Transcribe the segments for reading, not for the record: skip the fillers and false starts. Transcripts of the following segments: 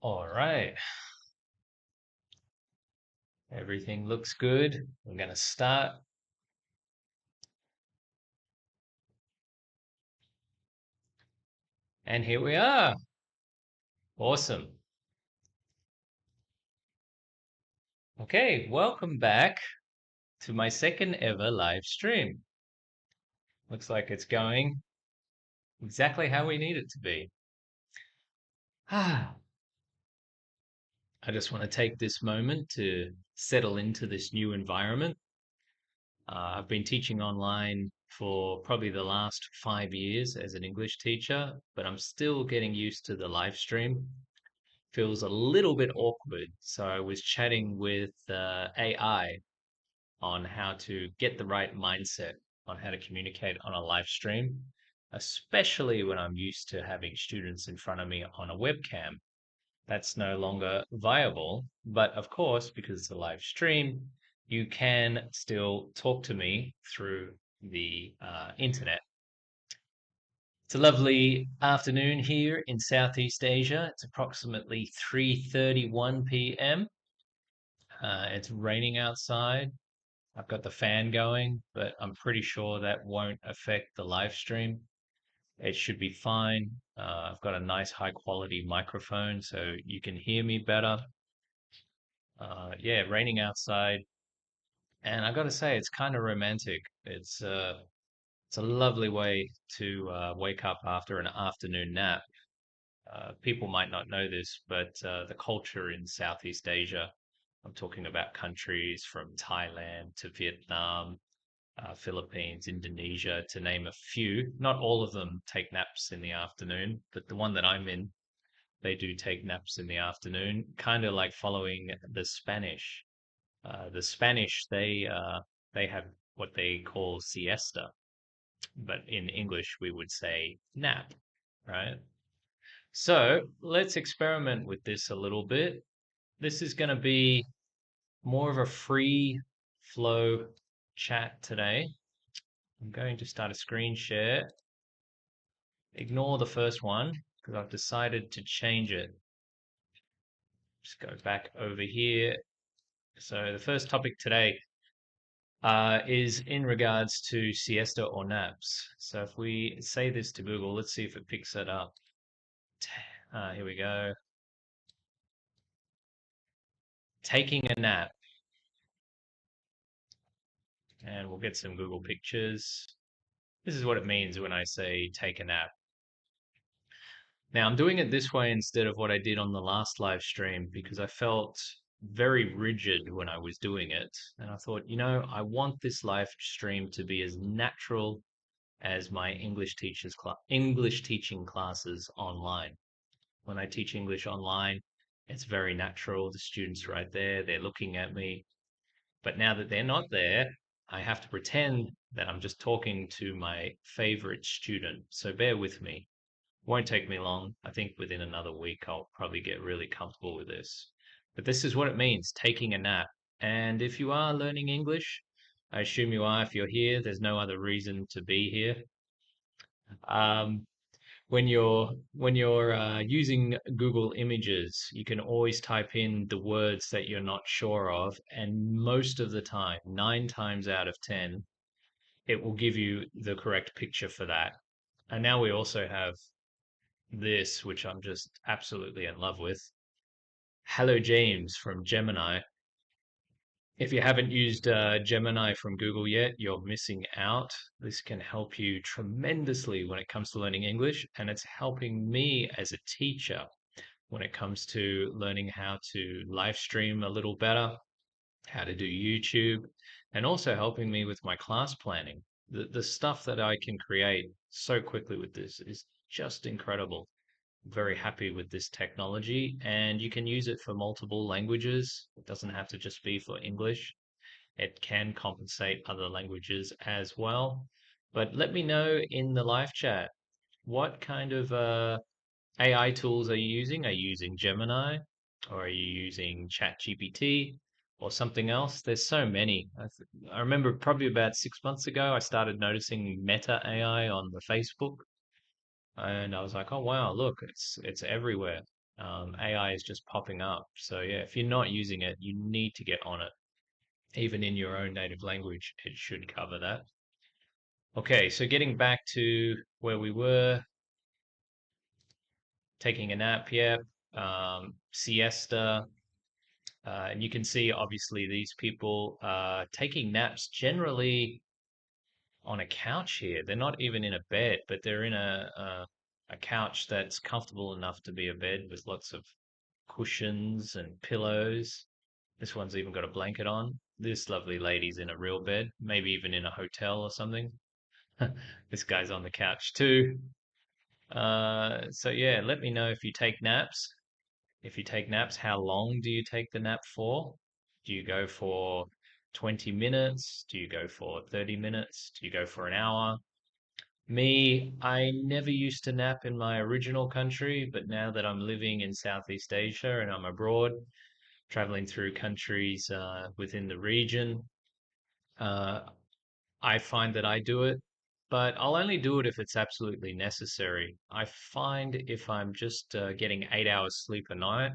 All right, everything looks good. We're going to start. And here we are. Awesome. Okay, welcome back to my second ever live stream. Looks like it's going exactly how we need it to be. Ah, I just want to take this moment to settle into this new environment. I've been teaching online for probably the last 5 years as an English teacher, but I'm still getting used to the live stream. Feels a little bit awkward. So I was chatting with AI on how to get the right mindset on how to communicate on a live stream, especially when I'm used to having students in front of me on a webcam. That's no longer viable. But of course, because it's a live stream, you can still talk to me through the internet. It's a lovely afternoon here in Southeast Asia. It's approximately 3:31 p.m. It's raining outside. I've got the fan going, but I'm pretty sure that won't affect the live stream. It should be fine. I've got a nice high quality microphone, so you can hear me better. Yeah, raining outside, and I got to say, it's kind of romantic. It's a lovely way to wake up after an afternoon nap. People might not know this, but the culture in Southeast Asia, I'm talking about countries from Thailand to Vietnam, Philippines, Indonesia, to name a few. Not all of them take naps in the afternoon, but the one that I'm in, they do take naps in the afternoon, kind of like following the Spanish. The Spanish, they have what they call siesta, but in English we would say nap, right? So let's experiment with this a little bit. This is going to be more of a free flow chat today. I'm going to start a screen share. Ignore the first one because I've decided to change it. Just go back over here. So the first topic today is in regards to siesta or naps. So if we say this to Google, let's see if it picks it up. Here we go. Taking a nap. And we'll get some Google pictures. This is what it means when I say take a nap. Now I'm doing it this way instead of what I did on the last live stream because I felt very rigid when I was doing it. And I thought, I want this live stream to be as natural as my English teaching classes online. When I teach English online, it's very natural. The students right there, they're looking at me. But now that they're not there, I have to pretend that I'm just talking to my favorite student. So bear with me. Won't take me long. I think within another week, I'll probably get really comfortable with this. But this is what it means, taking a nap. And if you are learning English, I assume you are. If you're here, there's no other reason to be here. Um, when you're using Google Images, you can always type in the words that you're not sure of, and most of the time, 9 times out of 10, it will give you the correct picture for that. And now we also have this, which I'm just absolutely in love with. Hello James from Gemini. If you haven't used Gemini from Google yet, you're missing out. This can help you tremendously when it comes to learning English, and it's helping me as a teacher when it comes to learning how to live stream a little better, how to do YouTube, and also helping me with my class planning. The stuff that I can create so quickly with this is just incredible. Very happy with this technology, and you can use it for multiple languages. It doesn't have to just be for English. It can compensate other languages as well. But let me know in the live chat what kind of AI tools are you using? Are you using Gemini or are you using ChatGPT or something else? There's so many. I remember probably about 6 months ago, I started noticing Meta AI on the Facebook, and I was like, oh wow, look, it's everywhere. AI is just popping up. So yeah, if you're not using it, you need to get on it. Even in your own native language, it should cover that. Okay, so getting back to where we were, taking a nap, yeah, siesta. And you can see, obviously, these people taking naps generally on a couch here. They're not even in a bed, but they're in a couch that's comfortable enough to be a bed with lots of cushions and pillows. This one's even got a blanket on. This lovely lady's in a real bed, maybe even in a hotel or something. This guy's on the couch too. So yeah, let me know if you take naps. If you take naps, how long do you take the nap for? Do you go for 20 minutes? Do you go for 30 minutes? Do you go for an hour? Me, I never used to nap in my original country, but now that I'm living in Southeast Asia and I'm abroad, traveling through countries within the region, uh, I find that I do it, but I'll only do it if it's absolutely necessary. I find if I'm just getting 8 hours sleep a night,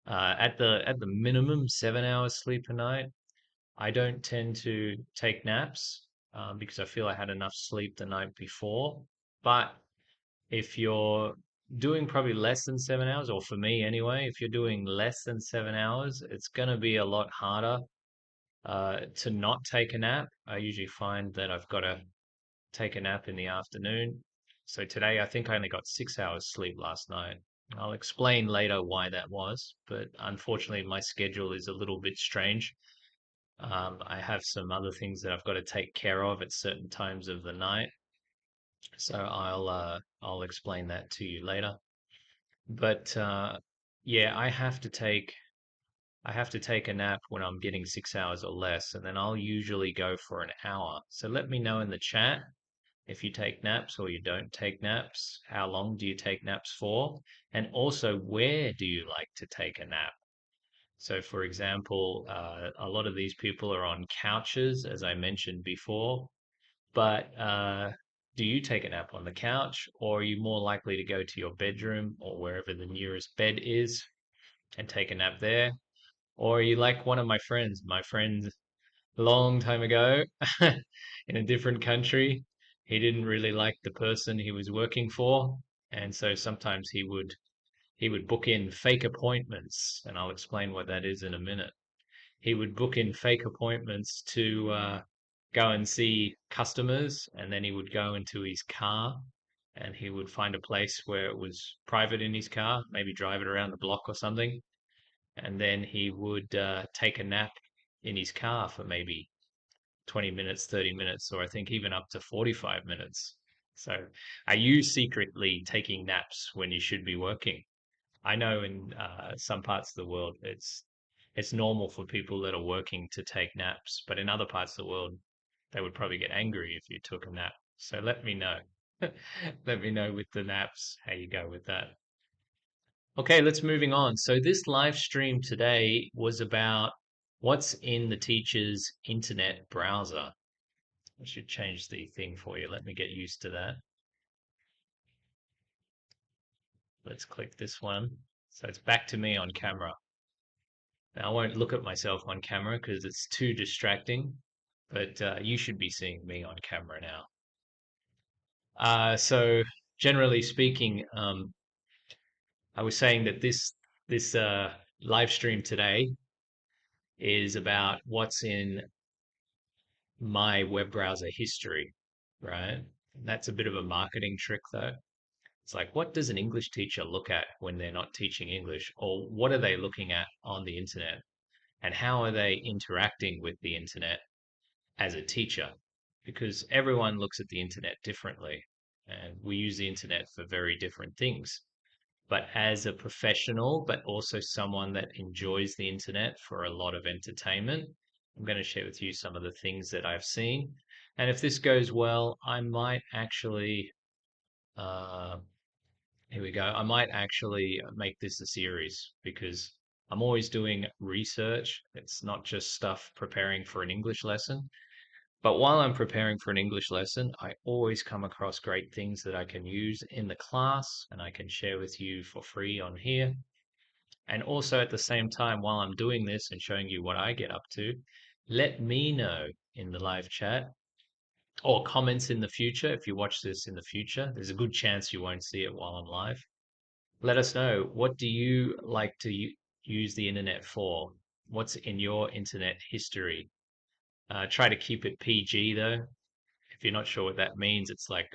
at the minimum 7 hours sleep a night, I don't tend to take naps because I feel I had enough sleep the night before. But if you're doing probably less than 7 hours, or for me anyway, if you're doing less than 7 hours, it's going to be a lot harder to not take a nap. I usually find that I've got to take a nap in the afternoon. So today, I think I only got 6 hours sleep last night. I'll explain later why that was, but unfortunately, my schedule is a little bit strange. I have some other things that I've got to take care of at certain times of the night, so I'll explain that to you later. But yeah, I have to take a nap when I'm getting 6 hours or less, and then I'll usually go for an hour. So let me know in the chat if you take naps or you don't take naps. How long do you take naps for? And also, where do you like to take a nap? So, for example, a lot of these people are on couches, as I mentioned before, but do you take a nap on the couch, or are you more likely to go to your bedroom or wherever the nearest bed is and take a nap there? Or are you like one of my friends? My friend, a long time ago, in a different country, he didn't really like the person he was working for, and so sometimes he would book in fake appointments, and I'll explain what that is in a minute. He would book in fake appointments to go and see customers, and then he would go into his car and he would find a place where it was private in his car, maybe drive it around the block or something, and then he would take a nap in his car for maybe 20 minutes, 30 minutes, or I think even up to 45 minutes. So, are you secretly taking naps when you should be working? I know in some parts of the world it's normal for people that are working to take naps, but in other parts of the world they would probably get angry if you took a nap. So let me know. Let me know with the naps how you go with that. Okay, let's moving on. So this live stream today was about what's in the teacher's internet browser. I should change the thing for you. Let me get used to that. Let's click this one. So it's back to me on camera. Now, I won't look at myself on camera because it's too distracting, but you should be seeing me on camera now. So generally speaking, I was saying that this live stream today is about what's in my web browser history, right? That's a bit of a marketing trick, though. It's like, what does an English teacher look at when they're not teaching English, or what are they looking at on the internet, and how are they interacting with the internet as a teacher? Because everyone looks at the internet differently, and we use the internet for very different things. But as a professional, but also someone that enjoys the internet for a lot of entertainment, I'm going to share with you some of the things that I've seen. And if this goes well, I might actually, uh, here we go, I might actually make this a series because I'm always doing research. It's not just stuff preparing for an English lesson. But while I'm preparing for an English lesson, I always come across great things that I can use in the class and I can share with you for free on here. And also at the same time, while I'm doing this and showing you what I get up to, let me know in the live chat or comments in the future. If you watch this in the future, there's a good chance you won't see it while I'm live. Let us know, what do you like to use the internet for? What's in your internet history? Try to keep it PG though. If you're not sure what that means, it's like,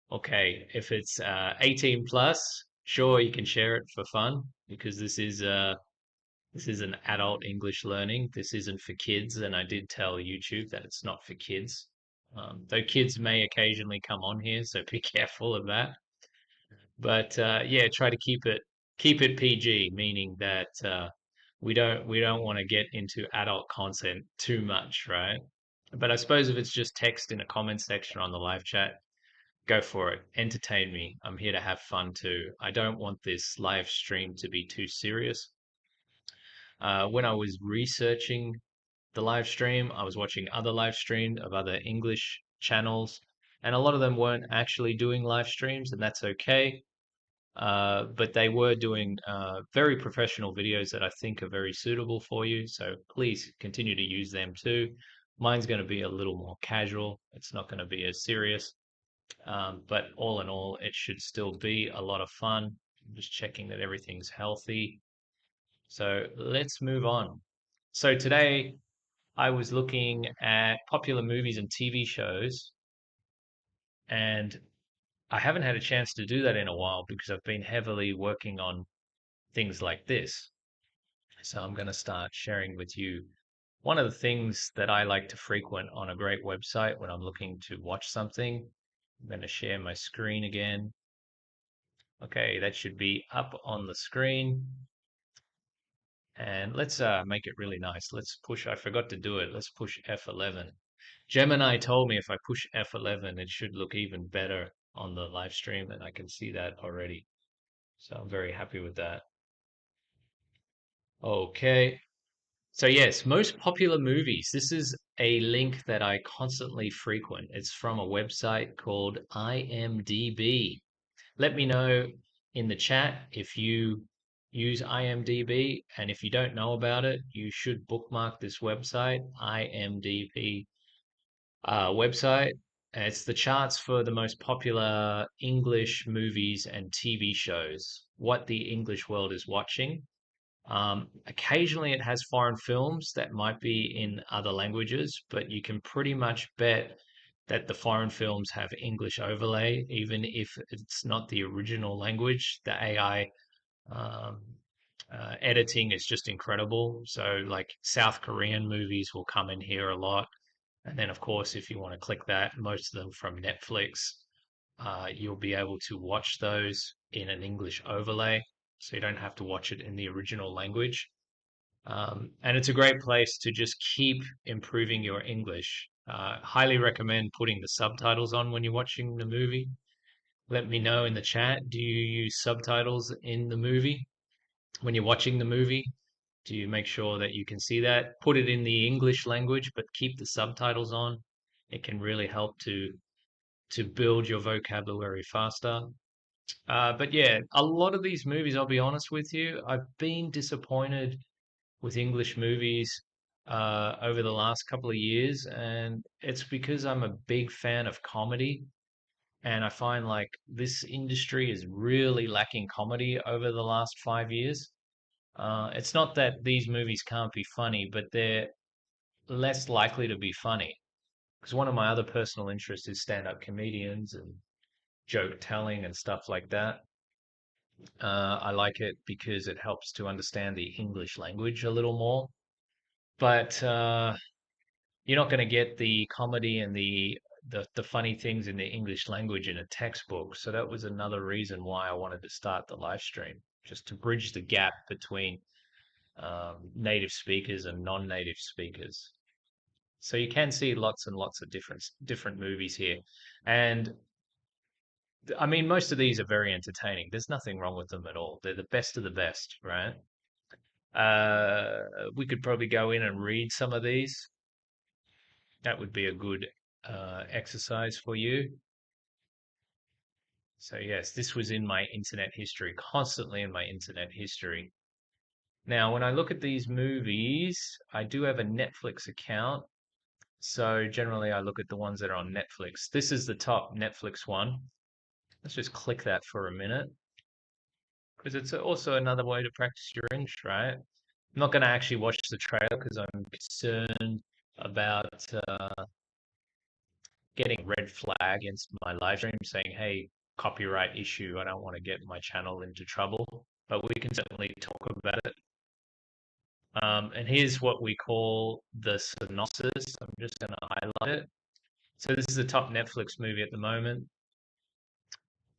okay, if it's 18 plus, sure, you can share it for fun because this is an adult English learning. This isn't for kids, and I did tell YouTube that it's not for kids. Though kids may occasionally come on here, so be careful of that. But yeah, try to keep it PG, meaning that we don't want to get into adult content too much, right? But I suppose if it's just text in a comment section on the live chat, go for it. Entertain me. I'm here to have fun too. I don't want this live stream to be too serious. When I was researching the live stream, I was watching other live streams of other English channels, and a lot of them weren't actually doing live streams, and that's okay. But they were doing very professional videos that I think are very suitable for you. So please continue to use them too. Mine's going to be a little more casual. It's not going to be as serious. But all in all, it should still be a lot of fun. I'm just checking that everything's healthy. So let's move on. So today I was looking at popular movies and TV shows, and I haven't had a chance to do that in a while because I've been heavily working on things like this. So I'm going to start sharing with you one of the things that I like to frequent on a great website when I'm looking to watch something. I'm going to share my screen again. Okay, that should be up on the screen. And let's make it really nice. Let's push, I forgot to do it. Let's push F11. Gemini told me if I push F11, it should look even better on the live stream, and I can see that already. So I'm very happy with that. Okay. So yes, most popular movies. This is a link that I constantly frequent. It's from a website called IMDb. Let me know in the chat if you use IMDb, and if you don't know about it, you should bookmark this website, IMDb website. It's the charts for the most popular English movies and TV shows, what the English world is watching. Occasionally, it has foreign films that might be in other languages, but you can pretty much bet that the foreign films have English overlay, even if it's not the original language. The AI um, editing is just incredible. So, like South Korean movies will come in here a lot. And then, of course, if you want to click that, most of them from Netflix, you'll be able to watch those in an English overlay. So you don't have to watch it in the original language. And it's a great place to just keep improving your English. Highly recommend putting the subtitles on when you're watching the movie. Let me know in the chat. Do you use subtitles in the movie when you're watching the movie? Do you make sure that you can see that? Put it in the English language, but keep the subtitles on. It can really help to build your vocabulary faster. But yeah, a lot of these movies, I'll be honest with you, I've been disappointed with English movies over the last couple of years, and it's because I'm a big fan of comedy, and I find like this industry is really lacking comedy over the last 5 years. It's not that these movies can't be funny, but they're less likely to be funny. Because one of my other personal interests is stand-up comedians and joke telling and stuff like that. I like it because it helps to understand the English language a little more. But you're not going to get the comedy and the funny things in the English language in a textbook. So that was another reason why I wanted to start the live stream, just to bridge the gap between native speakers and non-native speakers. So you can see lots and lots of different movies here, and I mean most of these are very entertaining. There's nothing wrong with them at all. They're the best of the best, right? We could probably go in and read some of these. That would be a good exercise for you. So yes, this was in my internet history, constantly in my internet history. Now, when I look at these movies, I do have a Netflix account. So generally, I look at the ones that are on Netflix. This is the top Netflix one. Let's just click that for a minute because it's also another way to practice your English, right? I'm not going to actually watch the trailer because I'm concerned about getting red flag against my live stream saying, hey, copyright issue. I don't want to get my channel into trouble, but we can certainly talk about it. And here's what we call the synopsis. I'm just going to highlight it. So this is the top Netflix movie at the moment,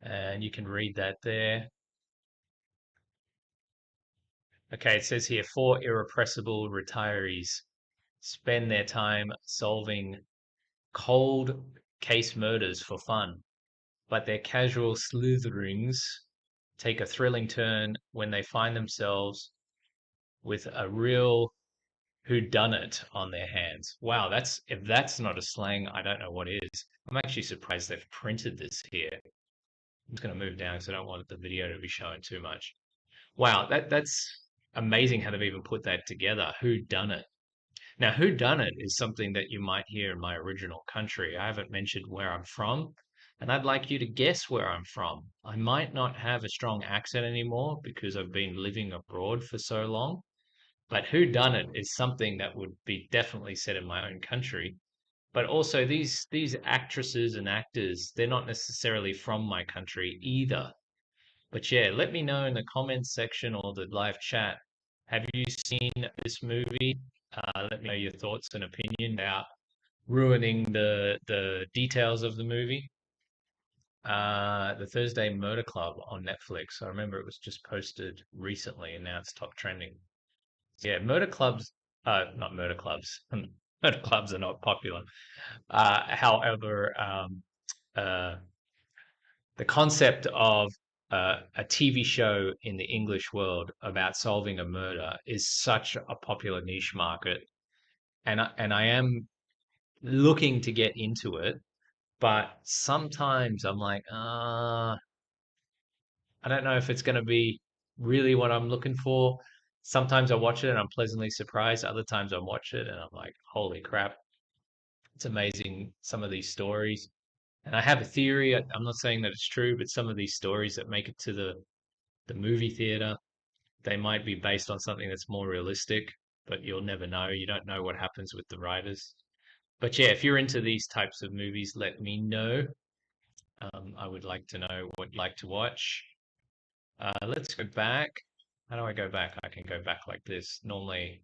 and you can read that there. Okay, it says here, four irrepressible retirees spend their time solving cold case murders for fun, but their casual slitherings take a thrilling turn when they find themselves with a real whodunit on their hands. Wow, that's if that's not a slang, I don't know what is. I'm actually surprised they've printed this here. I'm just going to move down because I don't want the video to be showing too much. Wow, that's amazing how they've even put that together. Who done it? Now, who done it is something that you might hear in my original country. I haven't mentioned where I'm from, and I'd like you to guess where I'm from. I might not have a strong accent anymore because I've been living abroad for so long, but who done it is something that would be definitely said in my own country. But also these actresses and actors, they're not necessarily from my country either. But yeah, let me know in the comments section or the live chat. Have you seen this movie? Let me know your thoughts and opinion about ruining the details of the movie. The Thursday Murder Club on Netflix. I remember it was just posted recently and now it's top trending. Yeah, murder clubs, not murder clubs. Murder clubs are not popular. However, uh, the concept of a TV show in the English world about solving a murder is such a popular niche market, and I am looking to get into it, but sometimes I'm like, I don't know if it's going to be really what I'm looking for. Sometimes I watch it and I'm pleasantly surprised. Other times I watch it and I'm like, holy crap, it's amazing some of these stories. And I have a theory. I'm not saying that it's true, but some of these stories that make it to the movie theater, they might be based on something that's more realistic, but you'll never know. You don't know what happens with the writers. But yeah, if you're into these types of movies, let me know. I would like to know what you'd like to watch. Let's go back. How do I go back? I can go back like this. Normally,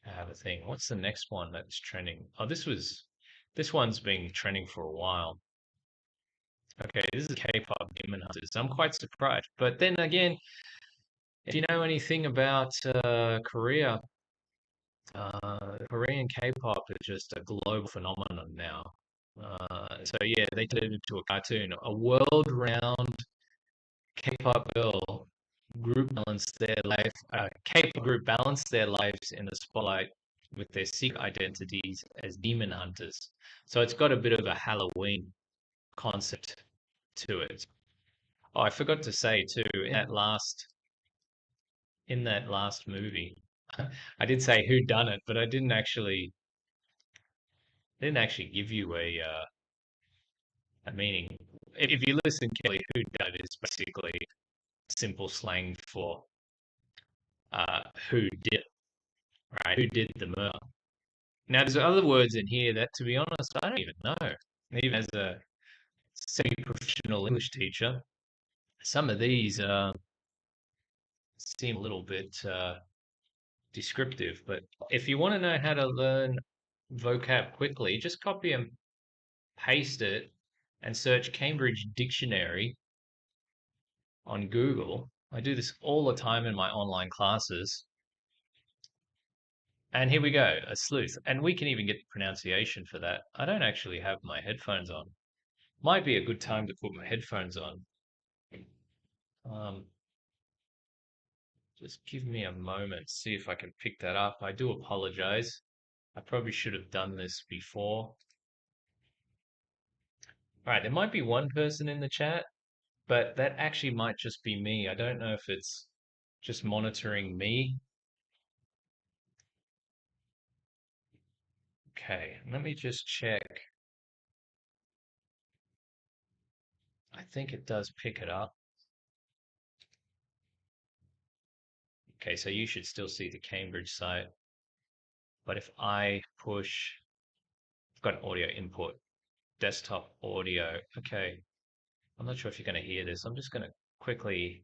I have a thing. What's the next one that's trending? Oh, this one's been trending for a while. Okay, this is K-pop Demon Hunters. I'm quite surprised. But then again, if you know anything about Korea, Korean K-pop is just a global phenomenon now. So yeah, they turned it into a cartoon. A world-renowned K-pop girl group balanced their life. K-pop group balanced their lives in the spotlight with their secret identities as demon hunters. So it's got a bit of a Halloween concept to it. Oh, I forgot to say too, in that last movie, I did say who done it, but I didn't actually give you a meaning. If you listen carefully, who done it is basically simple slang for who did it, right? Who did the murder? Now, there's other words in here that, to be honest, I don't even know. Even as a semi-professional English teacher, some of these seem a little bit descriptive. But if you want to know how to learn vocab quickly, just copy and paste it and search Cambridge Dictionary on Google. I do this all the time in my online classes. And here we go, a sleuth. And we can even get the pronunciation for that. I don't actually have my headphones on. Might be a good time to put my headphones on. Um, just give me a moment, see if I can pick that up. I do apologize. I probably should have done this before. All right, there might be one person in the chat, but that actually might just be me. I don't know if it's just monitoring me. Okay, let me just check. I think it does pick it up. Okay, so you should still see the Cambridge site. But if I push, I've got an audio input, desktop audio. Okay, I'm not sure if you're going to hear this. I'm just going to quickly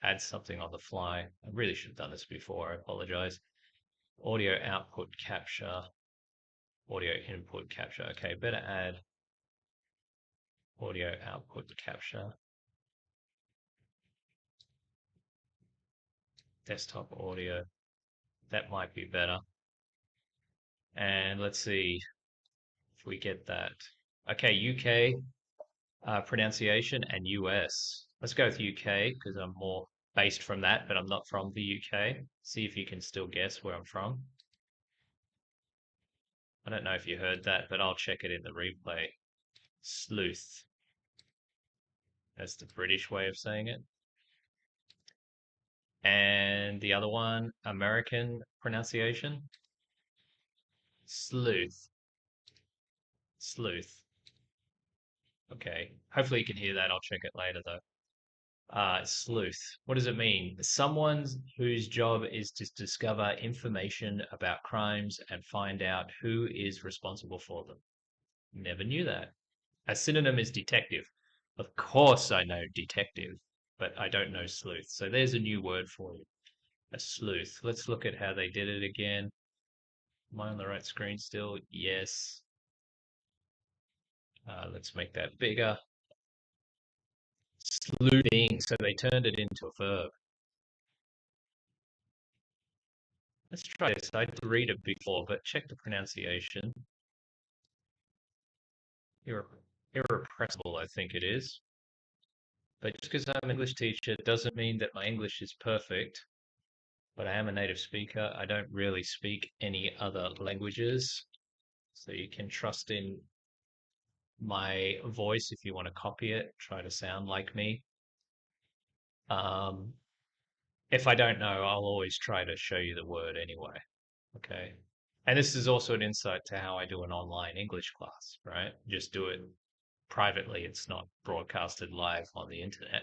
add something on the fly. I really should have done this before. I apologize. Audio output capture, audio input capture. Okay, better add audio output capture, desktop audio. That might be better. And let's see if we get that. Okay, UK pronunciation and US. Let's go with UK because I'm more based from that, but I'm not from the UK. See if you can still guess where I'm from. I don't know if you heard that, but I'll check it in the replay. Sleuth. That's the British way of saying it. And the other one, American pronunciation. Sleuth. Sleuth. Okay. Hopefully you can hear that. I'll check it later though. Sleuth. What does it mean? Someone whose job is to discover information about crimes and find out who is responsible for them. Never knew that. A synonym is detective. Of course I know detective, but I don't know sleuth. So there's a new word for you. A sleuth. Let's look at how they did it again. Am I on the right screen still? Yes. Let's make that bigger. Sleuthing. So they turned it into a verb. Let's try this. I did read it before, but check the pronunciation. Irrepressible, I think it is. But just because I'm an English teacher doesn't mean that my English is perfect. But I am a native speaker. I don't really speak any other languages. So you can trust in my voice if you want to copy it, try to sound like me. Um, if I don't know, I'll always try to show you the word anyway. Okay. And this is also an insight to how I do an online English class, right? Just do it privately. It's not broadcasted live on the internet.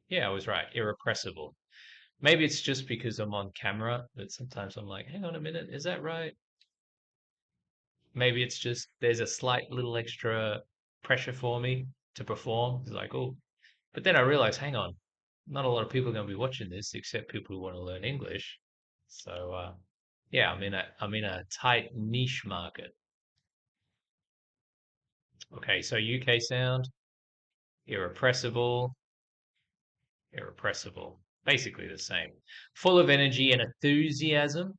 Yeah, I was right. Irrepressible. Maybe it's just because I'm on camera that sometimes I'm like, hang on a minute, is that right? Maybe it's just there's a slight little extra pressure for me to perform. It's like, oh, but then I realize, hang on, not a lot of people are going to be watching this except people who want to learn English. So, yeah, I'm in a tight niche market. Okay, so UK sound, irrepressible, irrepressible, basically the same. Full of energy and enthusiasm,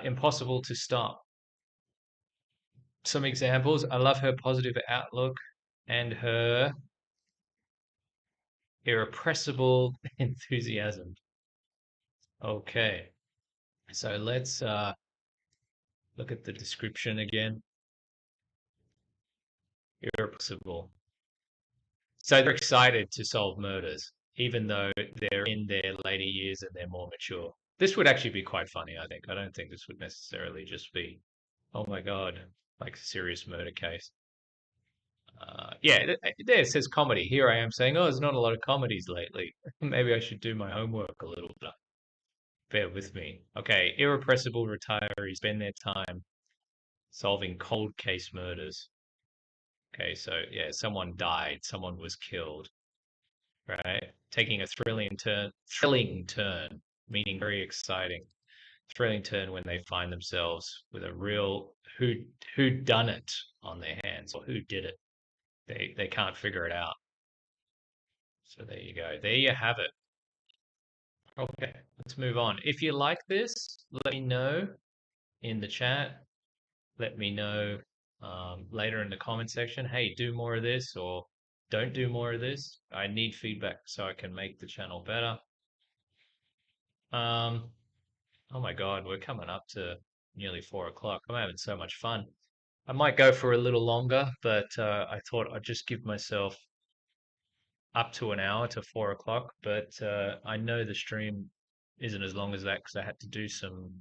impossible to stop. Some examples. I love her positive outlook and her irrepressible enthusiasm. Okay, so let's look at the description again. Irrepressible. So they're excited to solve murders, even though they're in their later years and they're more mature. This would actually be quite funny, I think. I don't think this would necessarily just be, oh my God, like a serious murder case. Yeah, there it says comedy. Here I am saying, oh, there's not a lot of comedies lately. Maybe I should do my homework a little bit. Bear with me. Okay, irrepressible retirees spend their time solving cold case murders. Okay, so yeah, someone died, someone was killed, right? Taking a thrilling turn, meaning very exciting, thrilling turn when they find themselves with a real who done it on their hands or who did it. They can't figure it out. So there you go. There you have it. Okay, let's move on. If you like this, let me know in the chat. Let me know later in the comment section. Hey, do more of this or don't do more of this. I need feedback so I can make the channel better. Um, oh my God, we're coming up to nearly 4 o'clock. I'm having so much fun. I might go for a little longer, but I thought I'd just give myself up to an hour to 4 o'clock. But I know the stream isn't as long as that because I had to do some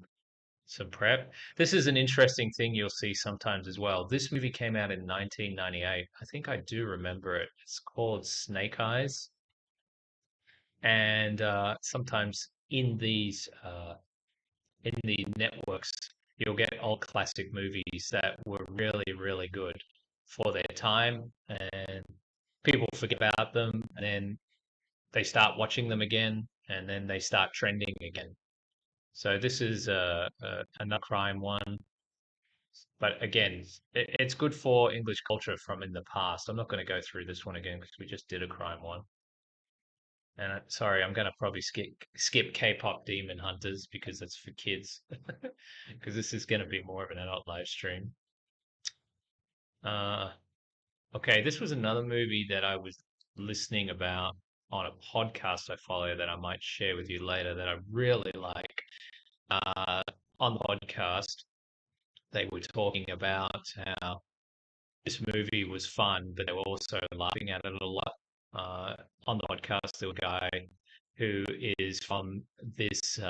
prep. This is an interesting thing you'll see sometimes as well. This movie came out in 1998. I think I do remember it. It's called Snake Eyes, and sometimes in the networks, you'll get old classic movies that were really, really good for their time, and people forget about them, and then they start watching them again, and then they start trending again. So this is another crime one, but again, it's good for English culture from in the past. I'm not going to go through this one again because we just did a crime one. And sorry, I'm going to probably skip K-pop Demon Hunters because that's for kids. Because this is going to be more of an adult live stream. Uh, okay, this was another movie that I was listening about on a podcast I follow that I might share with you later that I really like. Uh, on the podcast, they were talking about how this movie was fun, but they were also laughing at it a lot. On the podcast, there was a guy who is from this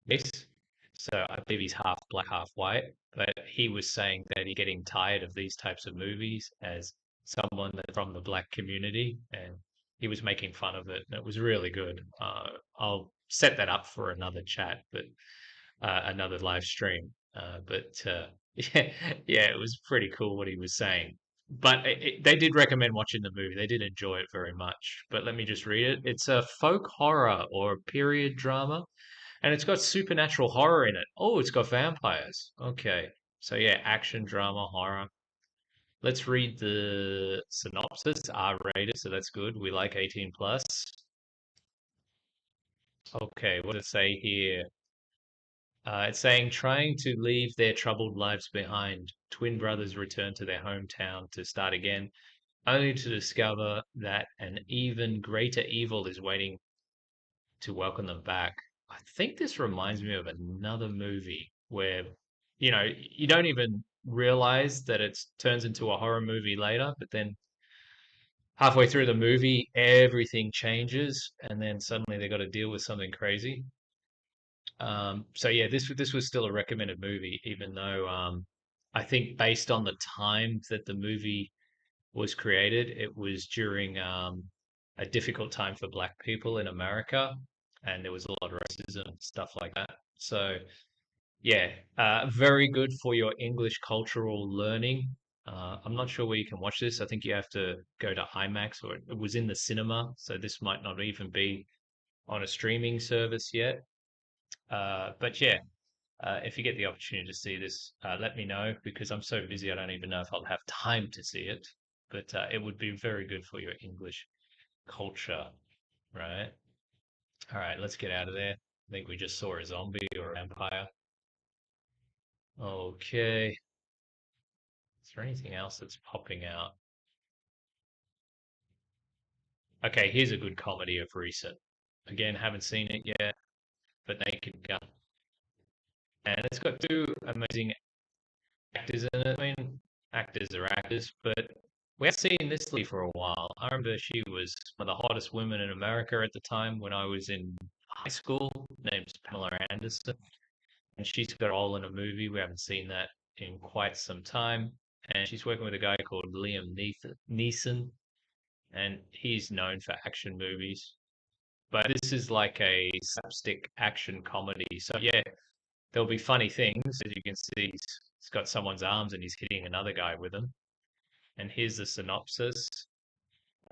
race. So I believe he's half black, half white. But he was saying that he's getting tired of these types of movies as someone that's from the black community, and he was making fun of it, and it was really good. I'll set that up for another chat, but another live stream. But yeah, yeah, it was pretty cool what he was saying. But they did recommend watching the movie. They did enjoy it very much. But let me just read it. It's a folk horror or period drama, and it's got supernatural horror in it. Oh, it's got vampires. Okay. So yeah, action, drama, horror. Let's read the synopsis. R-rated, so that's good. We like 18 plus. Okay, what does it say here? It's saying, trying to leave their troubled lives behind, twin brothers return to their hometown to start again, only to discover that an even greater evil is waiting to welcome them back. I think this reminds me of another movie where, you don't even realize that it turns into a horror movie later, but then halfway through the movie, everything changes, and then suddenly they got to deal with something crazy. So yeah, this was still a recommended movie, even though I think based on the time that the movie was created, it was during a difficult time for Black people in America, and there was a lot of racism and stuff like that. So yeah, very good for your English cultural learning. I'm not sure where you can watch this. I think you have to go to IMAX, or it was in the cinema, so this might not even be on a streaming service yet. But yeah, if you get the opportunity to see this, let me know because I'm so busy I don't even know if I'll have time to see it. But it would be very good for your English culture, right? All right, let's get out of there. I think we just saw a zombie or a vampire. Okay. Is there anything else that's popping out? Okay, here's a good comedy of recent. Again, haven't seen it yet, but Naked Gun. And it's got two amazing actors in it. I mean, actors are actors, but we haven't seen this lady for a while. I remember she was one of the hottest women in America at the time when I was in high school. Name's Pamela Anderson, and she's got a role in a movie. We haven't seen that in quite some time, and she's working with a guy called Liam Neeson, and he's known for action movies. But this is like a slapstick action comedy. So yeah, there'll be funny things. As you can see, he's got someone's arms and he's hitting another guy with them. And here's the synopsis.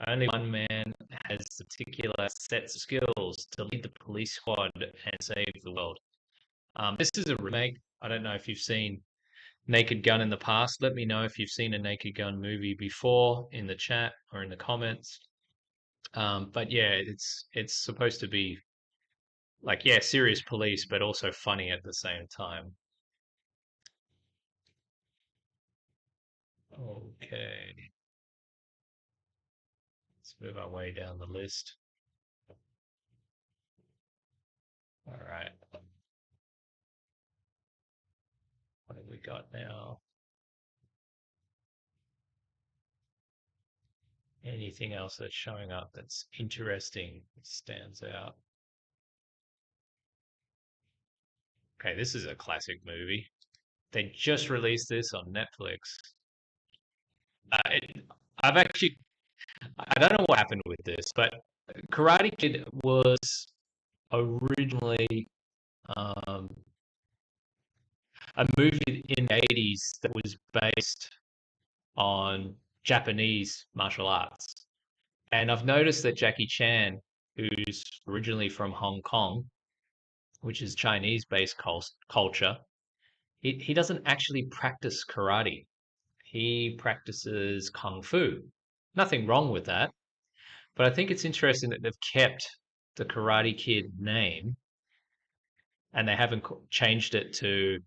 Only one man has the particular sets of skills to lead the police squad and save the world. This is a remake. I don't know if you've seen Naked Gun in the past. Let me know if you've seen a Naked Gun movie before in the chat or in the comments. But yeah, it's supposed to be like, yeah, serious police, but also funny at the same time. Okay, let's move our way down the list. All right. What have we got now? Anything else that's showing up that's interesting, that stands out? Okay, this is a classic movie. They just released this on Netflix. It, I've actually, I don't know what happened with this, but Karate Kid was originally um, a movie in the 80s that was based on Japanese martial arts. And I've noticed that Jackie Chan, who's originally from Hong Kong, which is Chinese based culture, he doesn't actually practice karate. He practices kung fu. Nothing wrong with that. But I think it's interesting that they've kept the Karate Kid name and they haven't changed it to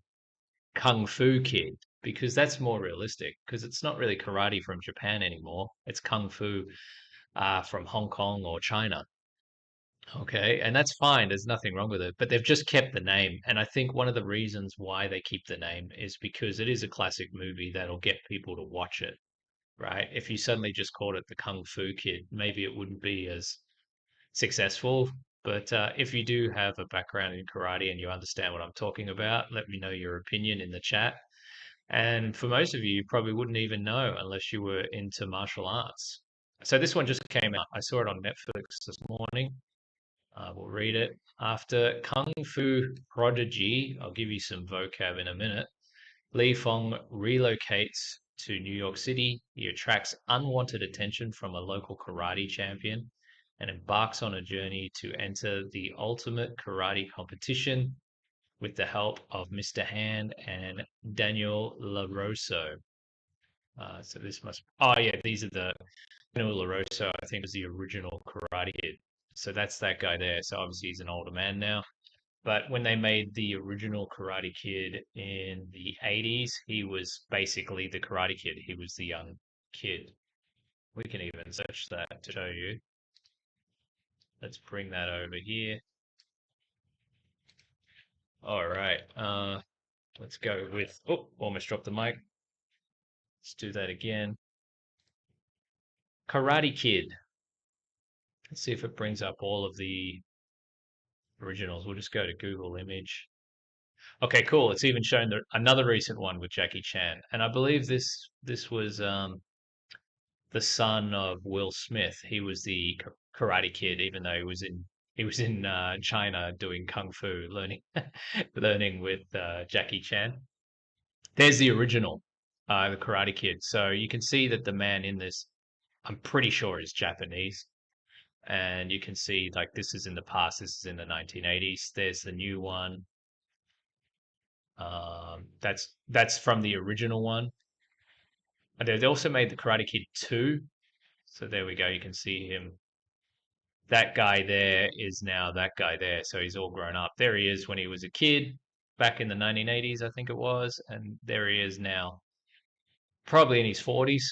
Kung Fu Kid because that's more realistic because it's not really karate from Japan anymore. It's Kung Fu from Hong Kong or China. Okay, and that's fine. There's nothing wrong with it. But they've just kept the name. And I think one of the reasons why they keep the name is because it is a classic movie that'll get people to watch it, right? If you suddenly just called it the Kung Fu Kid, maybe it wouldn't be as successful. But if you do have a background in karate and you understand what I'm talking about, let me know your opinion in the chat. And for most of you, you probably wouldn't even know unless you were into martial arts. So this one just came out. I saw it on Netflix this morning. We'll read it. After Kung Fu Prodigy, I'll give you some vocab in a minute. Li Fong relocates to New York City. He attracts unwanted attention from a local karate champion and embarks on a journey to enter the ultimate karate competition with the help of Mr. Hand and Daniel LaRosso. So this must. Oh yeah, these are the Daniel LaRosso. I think was the original Karate Kid. So that's that guy there. So obviously he's an older man now. But when they made the original Karate Kid in the 80s, he was basically the Karate Kid. He was the young kid. We can even search that to show you. Let's bring that over here. All right. Let's go with. Oh, almost dropped the mic. Let's do that again. Karate Kid. Let's see if it brings up all of the originals. We'll just go to Google image. Okay, cool. It's even shown another recent one with Jackie Chan, and I believe this was the son of Will Smith. He was the Karate Kid, even though he was in China doing kung fu, learning learning with Jackie Chan. There's the original, the Karate Kid. So you can see that the man in this, I'm pretty sure, is Japanese. And you can see like this is in the past. This is in the 1980s. There's the new one. That's from the original one. And they also made the Karate Kid 2. So there we go. You can see him. That guy there is now that guy there. So he's all grown up. There he is when he was a kid back in the 1980s, I think it was. And there he is now, probably in his 40s,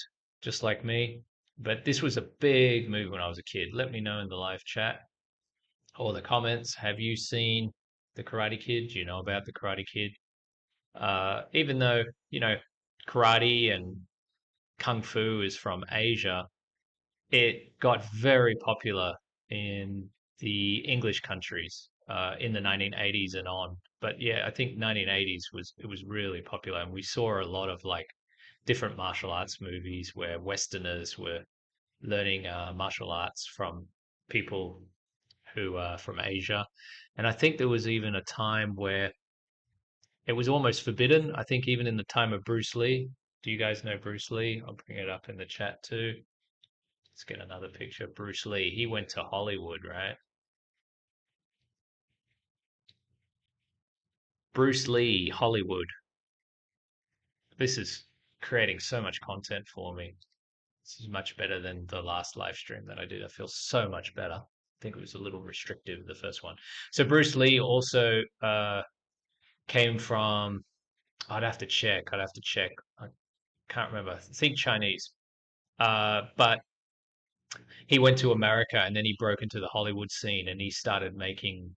just like me. But this was a big move when I was a kid. Let me know in the live chat or the comments. Have you seen the Karate Kid? Do you know about the Karate Kid? Even though, you know, karate and kung fu is from Asia, it got very popular in the English countries in the 1980s and on. But yeah, I think 1980s was really popular, and we saw a lot of like different martial arts movies where Westerners were learning martial arts from people who are from Asia. And I think there was even a time where it was almost forbidden. I think even in the time of Bruce Lee. Do you guys know Bruce Lee? I'll bring it up in the chat too. Let's get another picture of Bruce Lee. He went to Hollywood, right? Bruce Lee, Hollywood. This is creating so much content for me. This is much better than the last live stream that I did. I feel so much better. I think it was a little restrictive, the first one. So Bruce Lee also came from, I'd have to check. I'd have to check. I can't remember. I think Chinese. But he went to America and then he broke into the Hollywood scene and he started making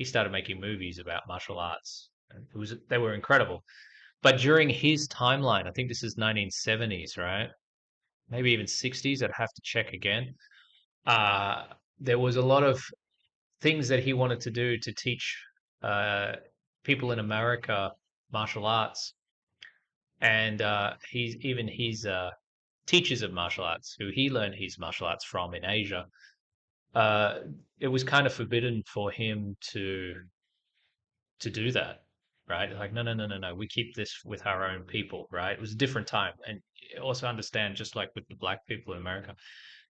he started making movies about martial arts. And they were incredible. But during his timeline, I think this is 1970s, right? Maybe even 60s. I'd have to check again. Uh, there was a lot of things that he wanted to do to teach uh, people in America martial arts, and he's even his teachers of martial arts, who he learned his martial arts from in Asia. Uh, it was kind of forbidden for him to do that, right? Like, no, no, no, no, no. We keep this with our own people, right? It was a different time, and also understand, just like with the black people in America,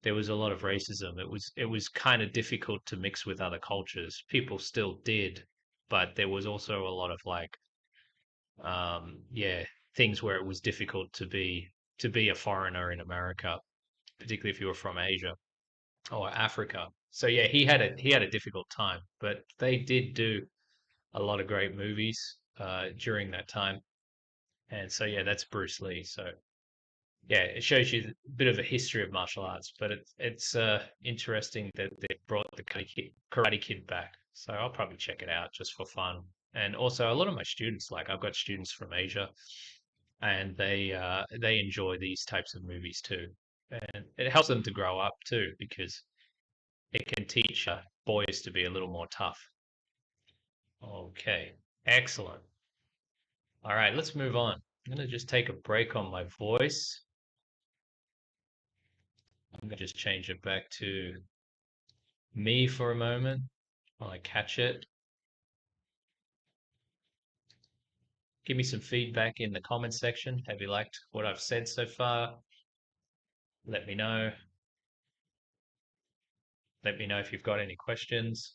there was a lot of racism. It was kind of difficult to mix with other cultures. People still did, but there was also a lot of like, yeah, things where it was difficult to be a foreigner in America, particularly if you were from Asia or Africa. So yeah, he had a difficult time, but they did do a lot of great movies during that time. And so yeah, that's Bruce Lee. So yeah, it shows you a bit of a history of martial arts, but it's interesting that they brought the Karate Kid back. So I'll probably check it out just for fun. And also, a lot of my students, like I've got students from Asia, and they enjoy these types of movies too, and it helps them to grow up too because it can teach boys to be a little more tough. Okay, excellent. All right, let's move on. I'm gonna just take a break on my voice. I'm gonna just change it back to me for a moment while I catch it. Give me some feedback in the comments section. Have you liked what I've said so far? Let me know. Let me know if you've got any questions.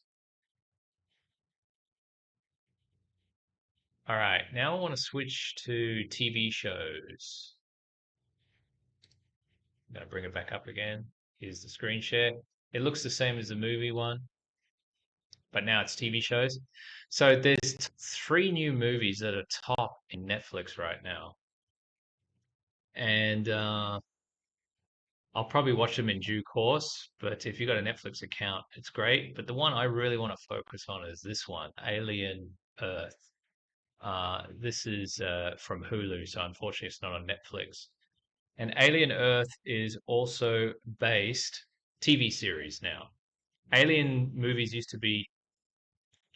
All right, now I want to switch to TV shows. I'm going to bring it back up again. Here's the screen share. It looks the same as the movie one, but now it's TV shows. So there's three new movies that are top in Netflix right now. And I'll probably watch them in due course. But if you've got a Netflix account, it's great. But the one I really want to focus on is this one, Alien Earth. This is from Hulu, so unfortunately it's not on Netflix. And Alien Earth is also based TV series now. Alien movies used to be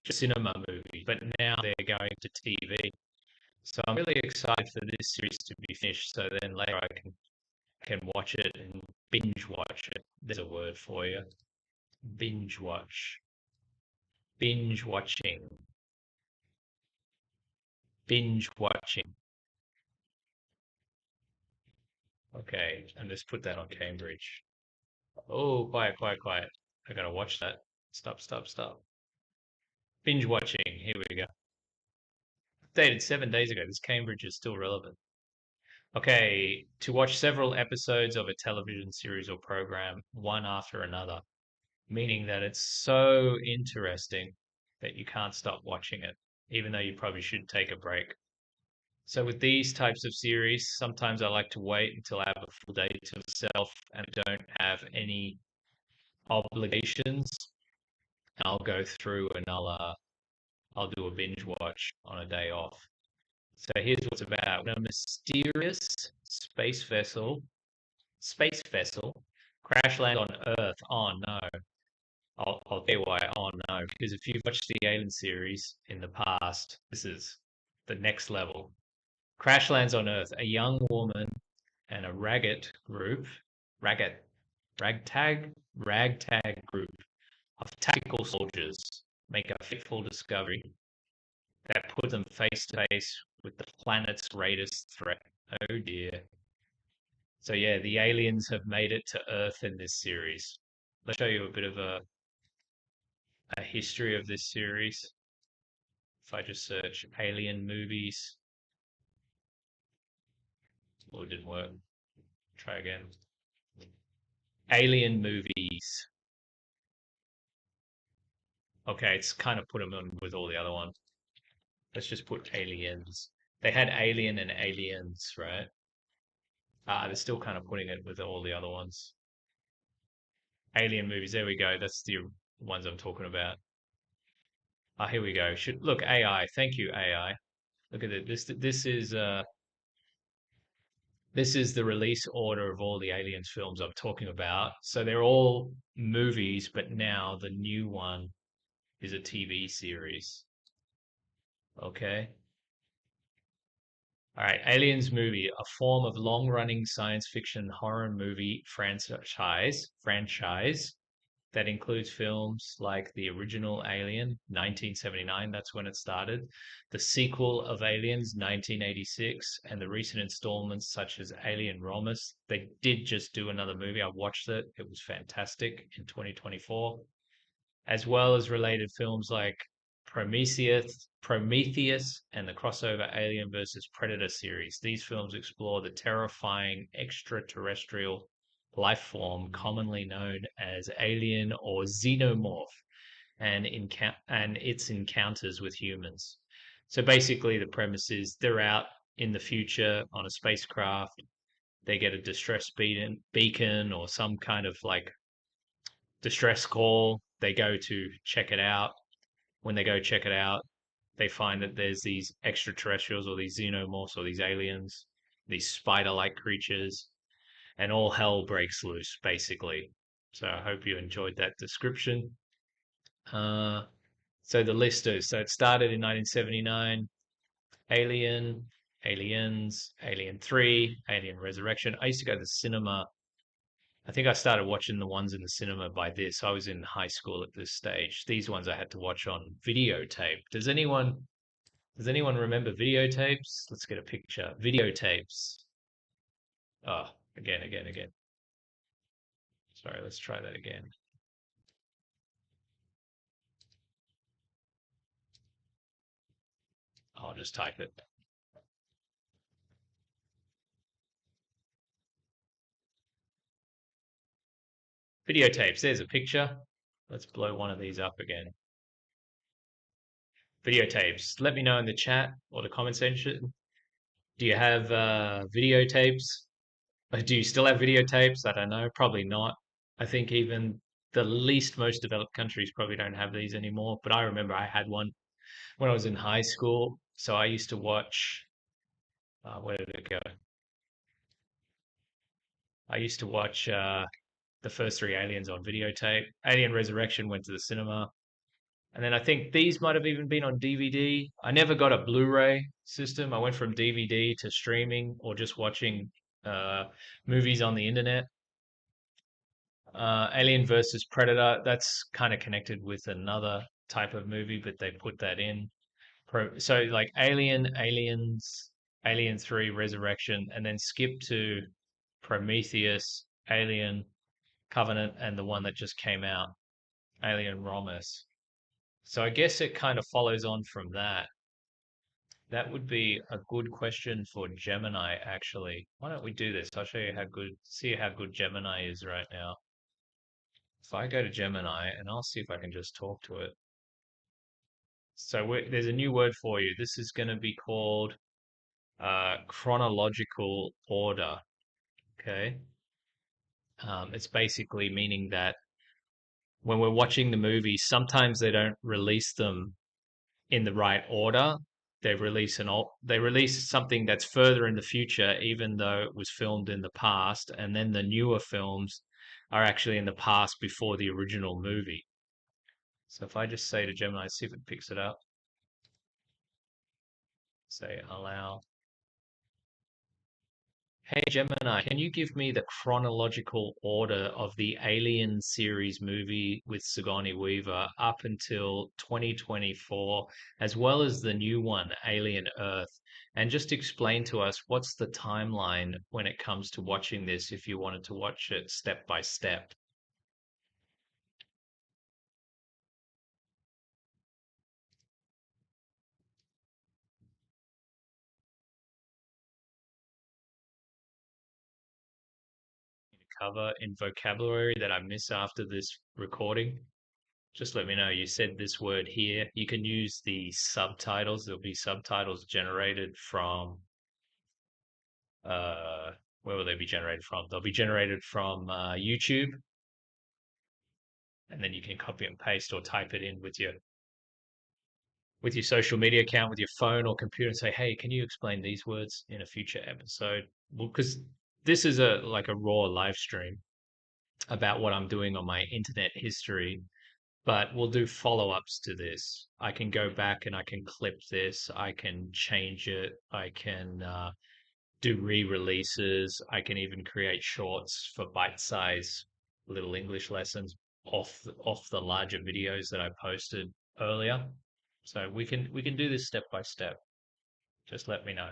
just cinema movies, but now they're going to TV. So I'm really excited for this series to be finished. So then later I can watch it and binge watch it. There's a word for you. Binge watch. Binge watching. Binge watching. Okay, and just put that on Cambridge. Oh, quiet, quiet, quiet. I gotta watch that. Stop, stop, stop. Binge watching. Here we go. Dated 7 days ago. This Cambridge is still relevant. Okay, to watch several episodes of a television series or program, one after another, meaning that it's so interesting that you can't stop watching it, even though you probably should take a break. So with these types of series, sometimes I like to wait until I have a full day to myself and I don't have any obligations. I'll go through and I'll do a binge watch on a day off. So here's what's about. When a mysterious space vessel crash land on Earth. Oh no. I'll tell you why. Oh no. Because if you've watched the Alien series in the past, this is the next level. Crash lands on Earth. A young woman and a ragged, ragtag group of tactical soldiers make a fateful discovery that puts them face to face with the planet's greatest threat. Oh dear. So yeah, the aliens have made it to Earth in this series. Let's show you a bit of a history of this series. If I just search alien movies, oh, it didn't work. Try again. Alien movies. Okay, it's kind of put them on with all the other ones. Let's just put aliens. They had Alien and Aliens, right? They're still kind of putting it with all the other ones. Alien movies. There we go. That's the ones I'm talking about. Ah, here we go. Should look AI. Thank you, AI. Look at it. This is the release order of all the Aliens films I'm talking about. So they're all movies, but now the new one is a TV series. Okay. All right. Aliens movie, a form of long-running science fiction horror movie franchise that includes films like the original Alien, 1979, that's when it started, the sequel of Aliens, 1986, and the recent installments such as Alien Romulus. They did just do another movie. I watched it. It was fantastic in 2024, as well as related films like Prometheus, and the crossover Alien versus Predator series. These films explore the terrifying extraterrestrial life form commonly known as alien or xenomorph and its encounters with humans. So basically, the premise is they're out in the future on a spacecraft. They get a distress beacon or some kind of like distress call. They go to check it out. When they go check it out, they find that there's these extraterrestrials or these xenomorphs or these aliens, these spider-like creatures, and all hell breaks loose, basically. So I hope you enjoyed that description. Uh, so the list is so it started in 1979. Alien, Aliens, Alien 3, Alien Resurrection. I used to go to the cinema. I think I started watching the ones in the cinema by this. I was in high school at this stage. These ones I had to watch on videotape. Does anyone remember videotapes? Let's get a picture. Videotapes. Oh, again. Sorry, let's try that again. I'll just type it. Videotapes. There's a picture. Let's blow one of these up again. Videotapes. Let me know in the chat or the comment section. Do you have videotapes? Do you still have videotapes? I don't know. Probably not. I think even the least most developed countries probably don't have these anymore. But I remember I had one when I was in high school. So I used to watch. Where did it go? I used to watch the first three Aliens on videotape. Alien Resurrection went to the cinema. And then I think these might have even been on DVD. I never got a Blu-ray system. I went from DVD to streaming or just watching uh, movies on the internet. Alien versus Predator, that's kind of connected with another type of movie, but they put that in. So like Aliens, Alien 3, Resurrection, and then skip to Prometheus, Alien, Covenant, and the one that just came out, Alien Romulus. So I guess it kind of follows on from that. That would be a good question for Gemini, actually. Why don't we do this? I'll show you see how good Gemini is right now. If I go to Gemini and I'll see if I can just talk to it. So there's a new word for you. This is going to be called chronological order. Okay. It's basically meaning that when we're watching the movies, sometimes they don't release them in the right order. They release something that's further in the future, even though it was filmed in the past, and then the newer films are actually in the past before the original movie. So if I just say to Gemini, see if it picks it up, say allow. Hey Gemini, can you give me the chronological order of the Alien series movie with Sigourney Weaver up until 2024, as well as the new one, Alien Earth? And just explain to us what's the timeline when it comes to watching this if you wanted to watch it step by step. Cover in vocabulary that I miss after this recording. Just let me know. You said this word here. You can use the subtitles. There'll be subtitles generated from uh, where will they be generated from? They'll be generated from YouTube, and then you can copy and paste or type it in with your with your social media account, with your phone or computer, and say, "Hey, can you explain these words in a future episode?" Well, because this is a like a raw live stream about what I'm doing on my internet history, but we'll do follow-ups to this. I can go back and I can clip this. I can change it. I can do re-releases. I can even create shorts for bite-size little English lessons off the larger videos that I posted earlier. So we can do this step by step. Just let me know.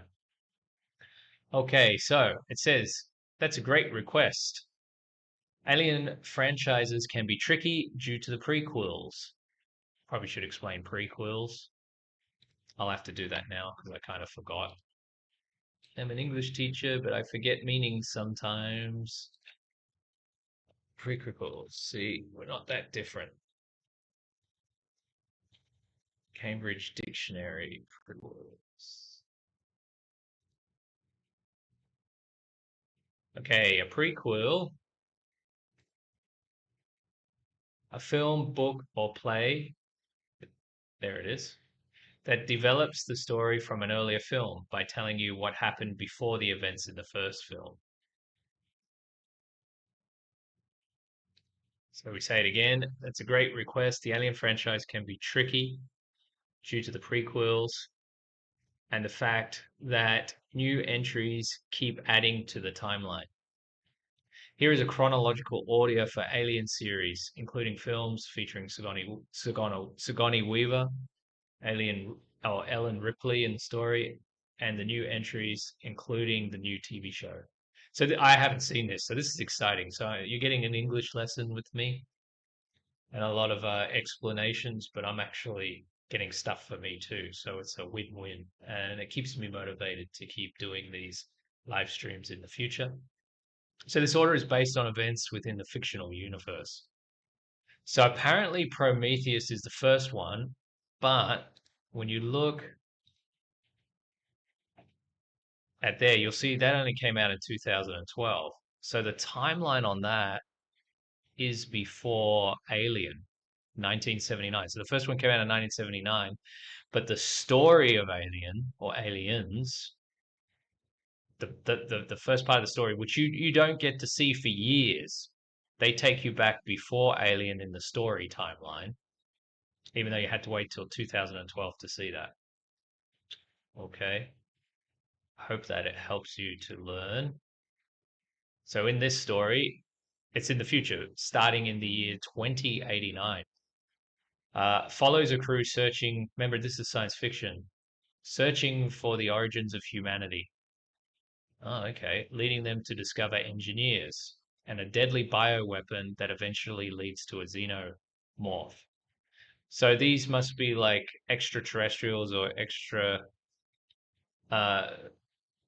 Okay, so it says that's a great request. Alien franchises can be tricky due to the prequels. Probably should explain prequels. I'll have to do that now because I kind of forgot. I'm an English teacher, but I forget meanings sometimes. Prequels. See, we're not that different. Cambridge Dictionary. Prequels. Okay, a prequel. A film, book, or play. There it is. That develops the story from an earlier film by telling you what happened before the events in the first film. So we say it again. That's a great request. The Alien franchise can be tricky due to the prequels and the fact that new entries keep adding to the timeline. Here is a chronological order for Alien series, including films featuring Sigourney Weaver, Alien or Ellen Ripley in the story, and the new entries, including the new TV show. So I haven't seen this, so this is exciting. So you're getting an English lesson with me and a lot of explanations, but I'm actually getting stuff for me too. So it's a win-win, and it keeps me motivated to keep doing these live streams in the future. So this order is based on events within the fictional universe. So apparently Prometheus is the first one, but when you look at there, you'll see that only came out in 2012. So the timeline on that is before Alien, 1979. So the first one came out in 1979, but the story of Alien or Aliens, the first part of the story, which you don't get to see for years, they take you back before Alien in the story timeline, even though you had to wait till 2012 to see that. Okay. Hope that it helps you to learn. So in this story, it's in the future, starting in the year 2089. Follows a crew searching. Remember, this is science fiction, searching for the origins of humanity. Oh, okay. Leading them to discover engineers and a deadly bioweapon that eventually leads to a xenomorph. So these must be like extraterrestrials or extra, uh,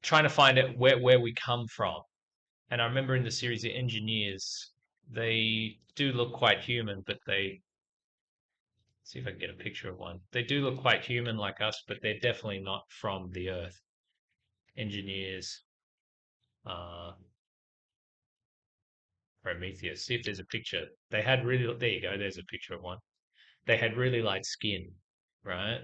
trying to find out where we come from. And I remember in the series, the engineers, they do look quite human, but they, see if I can get a picture of one. They do look quite human like us, but they're definitely not from the Earth. Engineers, uh, Prometheus. See if there's a picture. They had really, there you go, there's a picture of one. They had really light skin, right?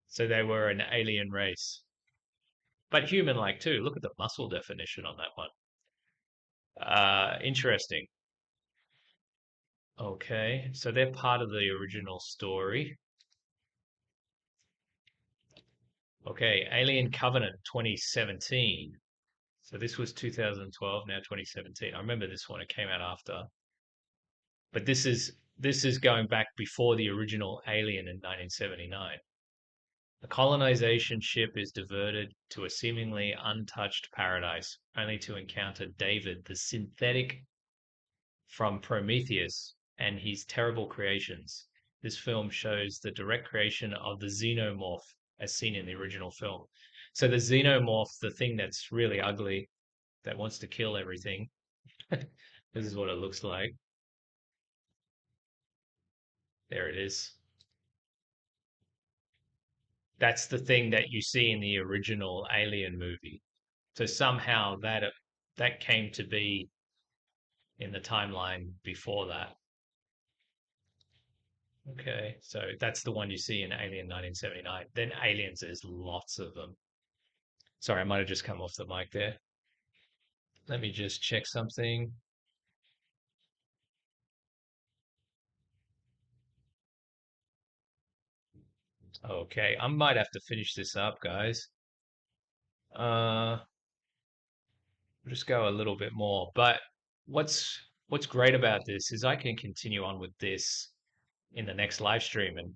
So they were an alien race, but human like too. Look at the muscle definition on that one. Interesting. Okay, so they're part of the original story. Okay, Alien Covenant 2017. So this was 2012, now 2017. I remember this one, it came out after. But this is going back before the original Alien in 1979. A colonization ship is diverted to a seemingly untouched paradise, only to encounter David, the synthetic from Prometheus, and his terrible creations. This film shows the direct creation of the xenomorph as seen in the original film. So the xenomorph, the thing that's really ugly, that wants to kill everything, this is what it looks like. There it is. That's the thing that you see in the original Alien movie. So somehow that came to be in the timeline before that. Okay, so that's the one you see in Alien 1979. Then Aliens, there's lots of them. Sorry, I might have just come off the mic there. Let me just check something. Okay, I might have to finish this up, guys. Uh, we'll just go a little bit more. But what's great about this is I can continue on with this in the next live stream, and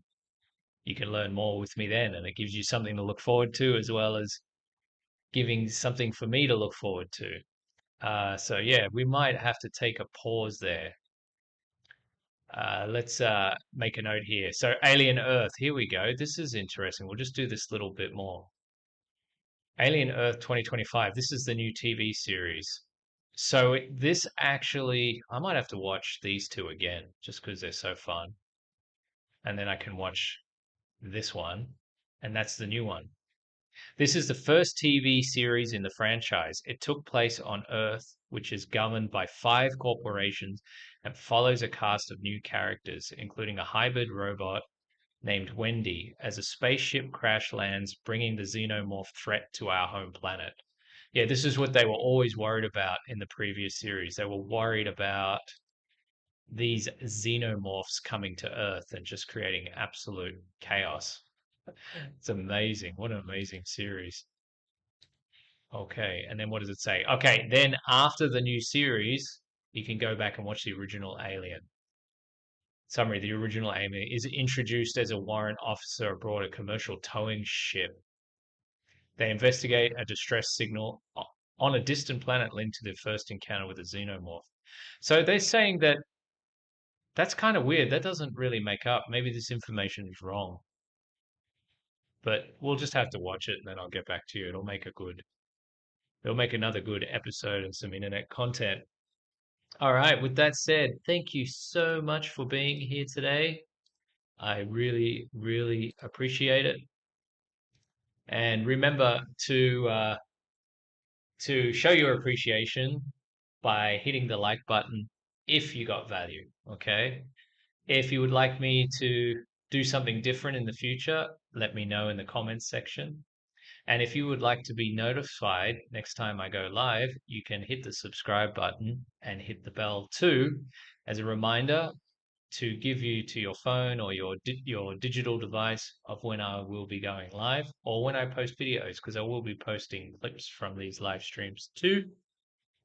you can learn more with me then, and it gives you something to look forward to as well as giving something for me to look forward to. So yeah, we might have to take a pause there. Let's make a note here. So Alien Earth, here we go. This is interesting. We'll just do this little bit more. Alien Earth 2025. This is the new TV series. So this actually, I might have to watch these two again just because they're so fun. And then I can watch this one, and that's the new one. This is the first TV series in the franchise. It took place on Earth, which is governed by five corporations and follows a cast of new characters, including a hybrid robot named Wendy, as a spaceship crash lands, bringing the xenomorph threat to our home planet. Yeah, this is what they were always worried about in the previous series. They were worried about these xenomorphs coming to Earth and just creating absolute chaos. It's amazing. What an amazing series. Okay, and then what does it say? Okay, then after the new series, you can go back and watch the original Alien. Summary: the original Alien is introduced as a warrant officer aboard a commercial towing ship. They investigate a distress signal on a distant planet linked to their first encounter with a xenomorph. So they're saying that that's kind of weird. That doesn't really make up. Maybe this information is wrong, but we'll just have to watch it and then I'll get back to you. It'll make another good episode and some internet content. All right, with that said, thank you so much for being here today. I really, really appreciate it. And remember to show your appreciation by hitting the like button if you got value. Okay. If you would like me to do something different in the future, let me know in the comments section. And if you would like to be notified next time I go live, you can hit the subscribe button and hit the bell too, as a reminder to give you to your phone or your digital device of when I will be going live or when I post videos, because I will be posting clips from these live streams too.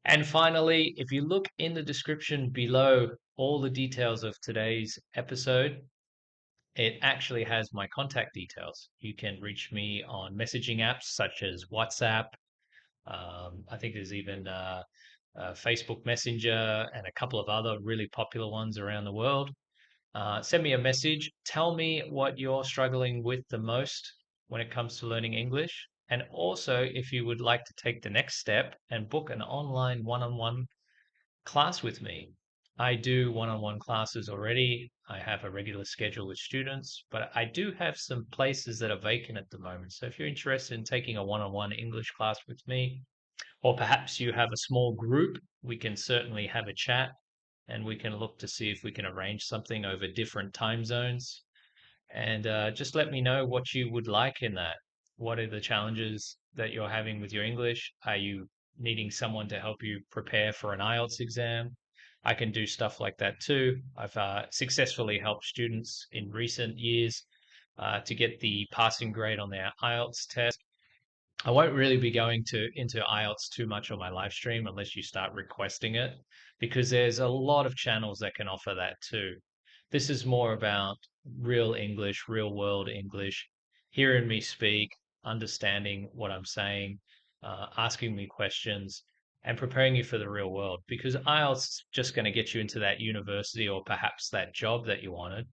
And finally, if you look in the description below all the details of today's episode, it actually has my contact details. You can reach me on messaging apps such as WhatsApp. I think there's even Facebook Messenger and a couple of other really popular ones around the world. Send me a message. Tell me what you're struggling with the most when it comes to learning English. And also, if you would like to take the next step and book an online one on one class with me. I do one on one classes already. I have a regular schedule with students, but I do have some places that are vacant at the moment. So if you're interested in taking a one on one English class with me, or perhaps you have a small group, we can certainly have a chat and we can look to see if we can arrange something over different time zones. And just let me know what you would like in that. What are the challenges that you're having with your English? Are you needing someone to help you prepare for an IELTS exam? I can do stuff like that too. I've successfully helped students in recent years to get the passing grade on their IELTS test. I won't really be going to into IELTS too much on my live stream unless you start requesting it, because there's a lot of channels that can offer that too. This is more about real English, real world English, hearing me speak, understanding what I'm saying, asking me questions, and preparing you for the real world. Because IELTS is just going to get you into that university or perhaps that job that you wanted.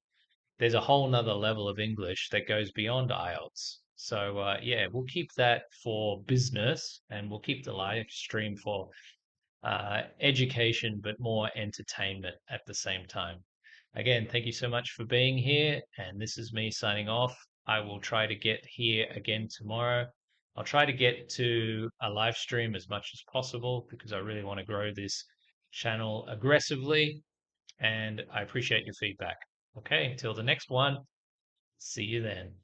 There's a whole nother level of English that goes beyond IELTS. So yeah, we'll keep that for business and we'll keep the live stream for education, but more entertainment at the same time. Again, thank you so much for being here. And this is me signing off. I will try to get here again tomorrow. I'll try to get to a live stream as much as possible because I really want to grow this channel aggressively. And I appreciate your feedback. Okay, till the next one. See you then.